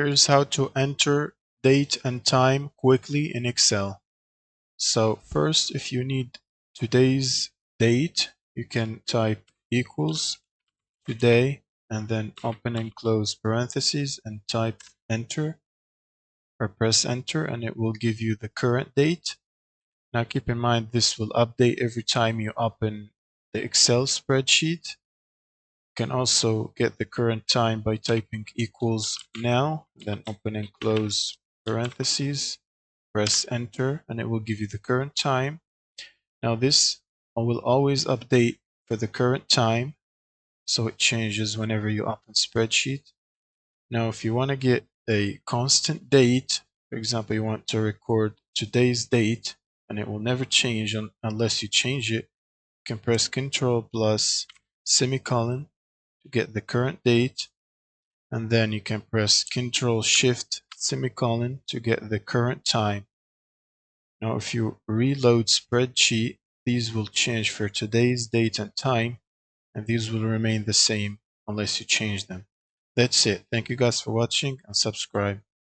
Here's how to enter date and time quickly in Excel. So first, if you need today's date, you can type equals today and then open and close parentheses and type enter or press enter, and it will give you the current date. Now keep in mind this will update every time you open the Excel spreadsheet. You can also get the current time by typing equals now, then open and close parentheses, press enter, and it will give you the current time. Now this will always update for the current time, so it changes whenever you open spreadsheet. Now if you want to get a constant date, for example, you want to record today's date, and it will never change unless you change it, you can press Ctrl plus semicolon to get the current date, and then you can press Ctrl Shift semicolon to get the current time. Now if you reload spreadsheet, these will change for today's date and time, and these will remain the same unless you change them. That's it. Thank you guys for watching and subscribe.